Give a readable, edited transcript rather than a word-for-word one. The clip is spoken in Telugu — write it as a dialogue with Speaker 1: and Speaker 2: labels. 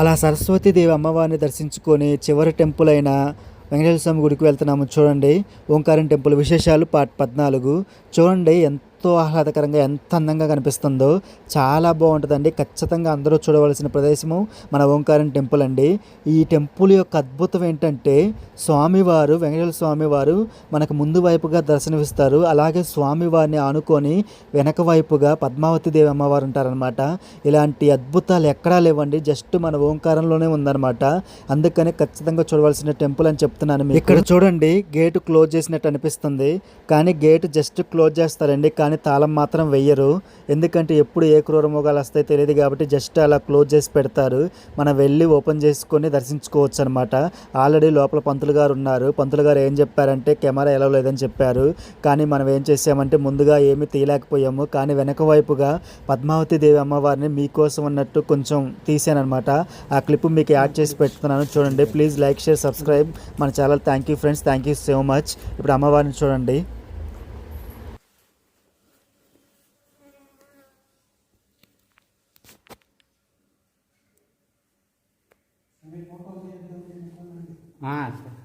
Speaker 1: అలా సరస్వతీదేవి అమ్మవారిని దర్శించుకొని చివరి టెంపుల్ అయిన వెంకటేశ్వర స్వామి గుడికి వెళ్తున్నాము. చూడండి, ఓంకారం టెంపుల్ విశేషాలు పార్ట్ 14. చూడండి ఎంతో ఆహ్లాదకరంగా, ఎంత అందంగా కనిపిస్తుందో. చాలా బాగుంటుందండి. ఖచ్చితంగా అందరూ చూడవలసిన ప్రదేశము మన ఓంకారం టెంపుల్ అండి. ఈ టెంపుల్ యొక్క అద్భుతం ఏంటంటే, స్వామివారు వెంకటేశ్వర స్వామివారు మనకు ముందు వైపుగా దర్శనమిస్తారు. అలాగే స్వామివారిని ఆనుకొని వెనక వైపుగా పద్మావతి దేవి అమ్మవారు ఉంటారనమాట. ఇలాంటి అద్భుతాలు ఎక్కడా లేవండి, జస్ట్ మన ఓంకారంలోనే ఉందన్నమాట. అందుకని ఖచ్చితంగా చూడవలసిన టెంపుల్ అని చెప్తున్నాను. ఇక్కడ చూడండి, గేటు క్లోజ్ చేసినట్టు అనిపిస్తుంది, కానీ గేటు జస్ట్ క్లోజ్ చేస్తారండి, కానీ తాళం మాత్రం వెయ్యరు. ఎందుకంటే ఎప్పుడు ఏ క్రూర మృగాలు వస్తాయో తెలియదు కాబట్టి జస్ట్ అలా క్లోజ్ చేసి పెడతారు. మనం వెళ్ళి ఓపెన్ చేసుకొని దర్శించుకోవచ్చు అనమాట. ఆల్రెడీ లోపల పంతులు గారు ఉన్నారు. పంతులు గారు ఏం చెప్పారంటే కెమెరా ఎలా లేదని చెప్పారు. కానీ మనం ఏం చేసామంటే ముందుగా ఏమీ తీయలేకపోయాము. కానీ వెనక వైపుగా పద్మావతి దేవి అమ్మవారిని మీకోసం అన్నట్టు కొంచెం తీసానమాట. ఆ క్లిప్ మీకు యాడ్ చేసి పెడుతున్నాను, చూడండి. ప్లీజ్ లైక్, షేర్, సబ్స్క్రైబ్ మన channel. Thank you friends, thank you so much. ఇప్పుడు అమ్మవారిని చూడండి.
Speaker 2: हाँ